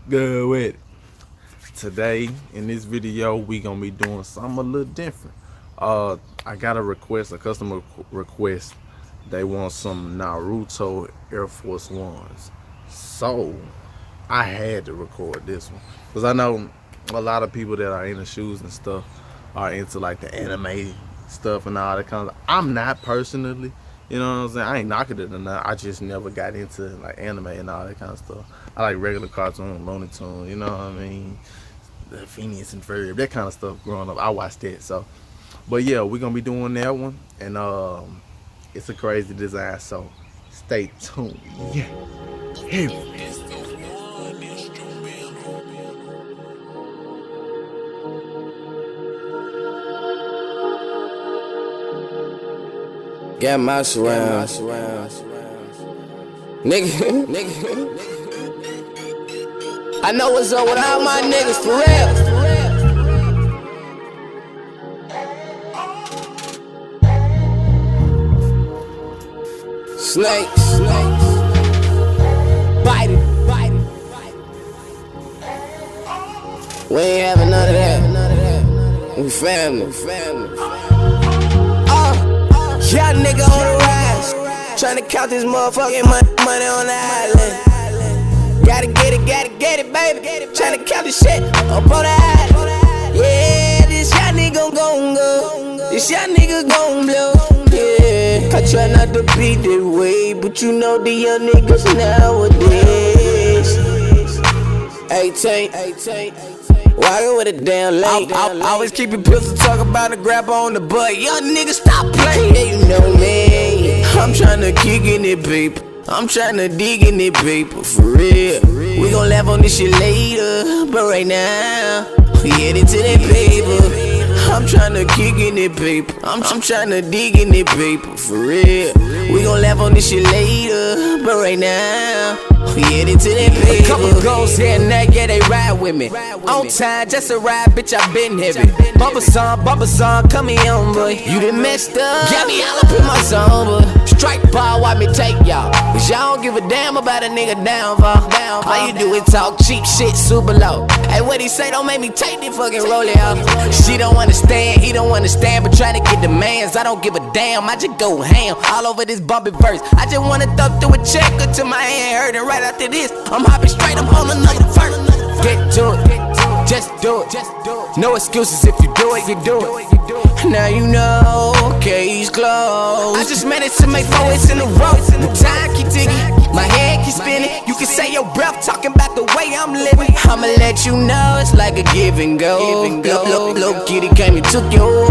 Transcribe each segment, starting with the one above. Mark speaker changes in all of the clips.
Speaker 1: Good with it. Today in this video we gonna be doing something a little different. I got a customer request. They want some Naruto Air Force Ones. So I had to record this one. Because I know a lot of people that are into shoes and stuff are into like the anime stuff and all that kind of. I'm not personally. You know what I'm saying? I ain't knocking it or not. I just never got into like anime and all that kind of stuff. I like regular cartoon, Looney Tunes, you know what I mean? The Phineas and Ferb, that kind of stuff growing up. I watched that. So, but yeah, we're gonna be doing that one, and it's a crazy design. So, stay tuned. Yeah, here.
Speaker 2: Got my surround. Nigga. I know what's up with all my niggas for real. Snakes. Bite it. We ain't having none of that. We family. Y'all nigga on the rise, tryna count this motherfucking money on the island. Gotta get it, baby. Tryna count this shit up on the island. Yeah, this y'all nigga gon' go. This y'all nigga gon' blow. Yeah, I try not to be that way, but you know the young niggas nowadays. 18. Walking with a damn lane. I always keep it pistol, talk about a grab on the butt. Young nigga, stop playing. Yeah, you know me. I'm tryna kick in it, paper. I'm tryna dig in it, paper. For real. We gon' laugh on this shit later, but right now we headed to that paper. I'm tryna kick in it, paper. I'm tryna dig in it, paper. For real. We gon' laugh on this shit later, but right now we headed to that paper. A couple goals here and there, yeah, they ride with me. On time, just a ride, bitch, I been heavy. Bumper song, come here on, boy. You done messed up, got me all up in my zone, boy. Strike ball, why me take y'all? Cause y'all don't give a damn about a nigga downfall. All you do is talk cheap shit, super low. Hey, what he say, don't make me take this fucking roll it off. She don't understand, he don't understand, but try to get the mans. I don't give a damn, I just go ham all over this bumpy verse. I just wanna thump through a check until my hand hurt, and right after this, I'm hopping straight, I'm on another verse. Get to it, just do it. No excuses, if you do it, you do it. Now you know, case closed. I just managed to make 4 hits in a row. The time keep ticking, my head keep spinning. You can say your breath talking about the way I'm living. I'ma let you know it's like a give and go. Low kitty came and took you.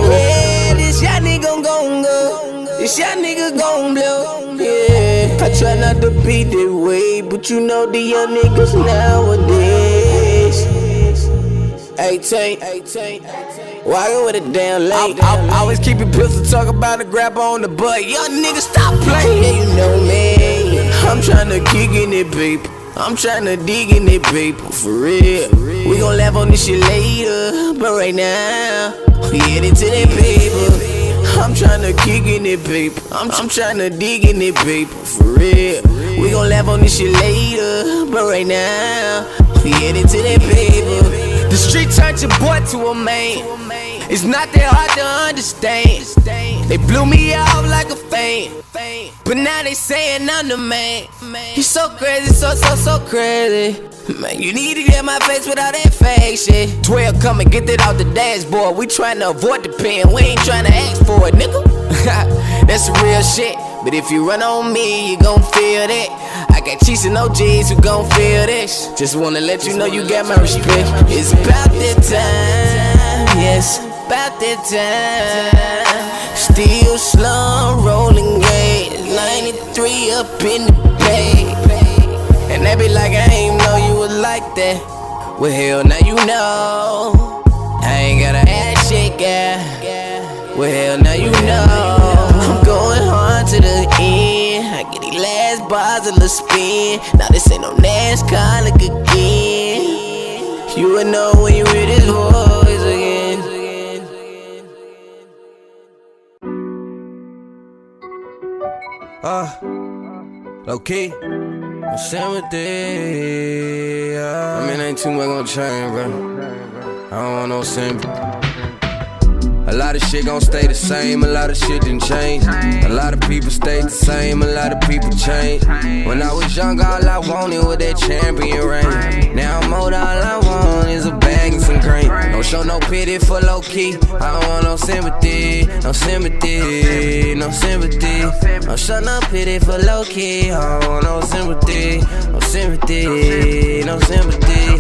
Speaker 2: Yeah, this y'all nigga gon' go. This y'all nigga gon' blow. Yeah, I try not to be that way, but you know the young niggas nowadays. 18. Walking with a damn lane. I always keep it pistol, talk about a grab on the butt. Young nigga, stop playing. Yeah, you know me. I'm tryna kick in it, paper. I'm tryna dig in it, paper. For real. We gon' laugh on this shit later, but right now we headed to that paper. I'm tryna kick in it, paper. I'm tryna dig in it, paper. For real. We gon' laugh on this shit later, but right now we headed to that paper. The street turned your boy to a man. It's not that hard to understand. They blew me off like a fan, but now they saying I'm the man. You so crazy, so crazy. Man, you need to get my face without that fake shit. 12, come and get that off the dashboard. We tryna avoid the pen, we ain't tryna ask for it, nigga. That's real shit. But if you run on me, you gon' feel that. I got cheats and OGs who gon' feel this. Just wanna let you know you got my respect. It's about that time, yes, about that time. Still slum, rolling gas, 93 up in the bay. And they be like, I ain't know you was like that. Well, hell, now you know. I ain't gotta ask shit, girl. Well, hell, now you know. I'm going hard to the end. I get these last bars of the spin. Now this ain't no NASCAR like again. You would know when you hear this voice again. Low key. no sympathy. I mean, ain't too much gonna change, bro. I don't want no sympathy. A lot of shit gon' stay the same, a lot of shit didn't change. A lot of people stayed the same, a lot of people changed. When I was young, all I wanted was that champion ring. Now I'm old, all I want is a bag and some green. Don't show no pity for low key, I don't want no sympathy, no sympathy, no sympathy. Don't show no pity for low key, I don't want no sympathy, no sympathy, no sympathy.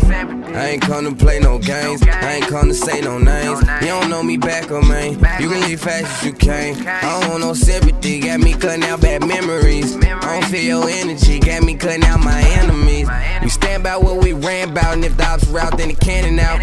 Speaker 2: I ain't come to play no games, I ain't come to say no names. You don't know me back or main, you can leave fast as you came. I don't want no sympathy, got me cutting out bad memories. I don't feel your energy, got me cutting out my enemies. We stand by what we ran about, and if the ops were out, then the cannon out.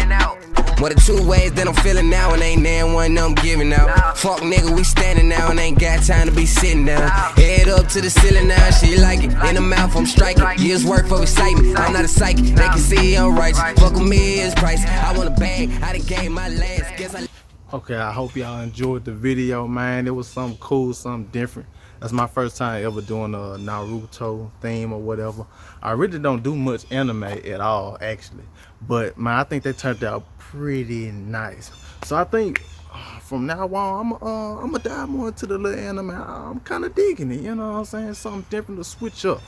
Speaker 2: What the two ways that I'm feeling now, and ain't there one I'm giving out. Fuck nigga, we standing now, and ain't got time to be sitting down. Head up to the ceiling now, she like it. In the mouth, I'm striking. Years work for excitement. I'm not a psychic, they can see I'm righteous. Fuck with me is price. I want a bag, I done gave my last. Guess I.
Speaker 1: Okay, I hope y'all enjoyed the video, man. It was something cool, something different. That's my first time ever doing a Naruto theme or whatever. I really don't do much anime at all, actually. But, man, I think they turned out pretty nice. So I think from now on, I'm gonna dive more into the little anime. I'm kind of digging it, you know what I'm saying? Something different to switch up.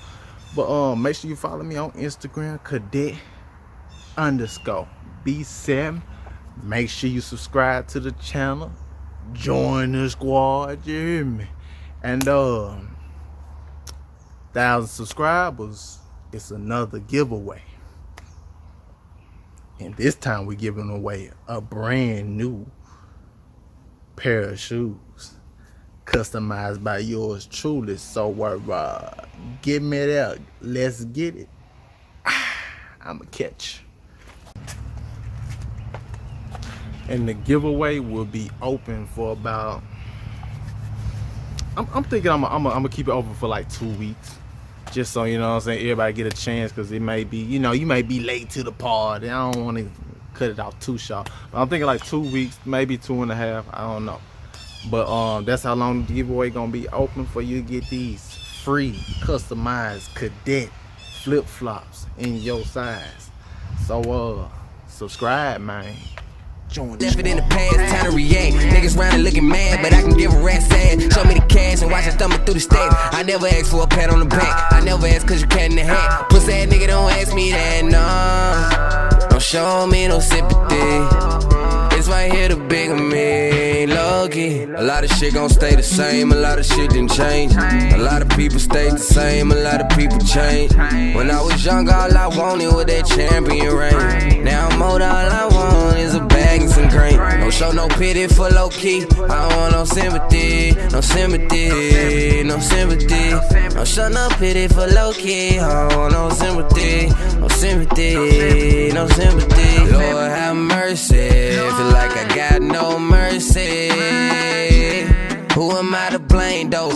Speaker 1: But make sure you follow me on Instagram, cadet_B7. Make sure you subscribe to the channel. Join the squad, you hear me? And 1,000 subscribers, it's another giveaway. And this time we're giving away a brand new pair of shoes, customized by yours truly. So give me that. Let's get it. I'ma catch. And the giveaway will be open for about, I'm thinking I'm gonna keep it open for like 2 weeks, just so, you know what I'm saying, everybody get a chance, because it may be, you know, you may be late to the party. I don't want to cut it off too short, but I'm thinking like 2 weeks, maybe 2.5, I don't know. But that's how long the giveaway gonna be open for you to get these free customized cadet flip-flops in your size. So subscribe, man.
Speaker 2: Left it in the past, time to react. Niggas round and looking mad, but I can give a rat's ass. Show me the cash and watch it thumbing through the stacks. I never ask for a pat on the back, I never ask cause you cat in the hat. Pussy ass nigga don't ask me that, no. Don't show me no sympathy. It's right here the big of me, low-key. A lot of shit gon' stay the same, a lot of shit didn't change. A lot of people stayed the same, a lot of people changed. When I was young, all I wanted was that champion ring. Now I'm old, all I want is a bag and some cream. Don't show no pity for low key, I don't want no sympathy, no sympathy, no sympathy. Don't show no pity for low key, I don't want no sympathy, no sympathy, no sympathy. Lord have mercy, feel like I got no mercy. Who am I to blame though?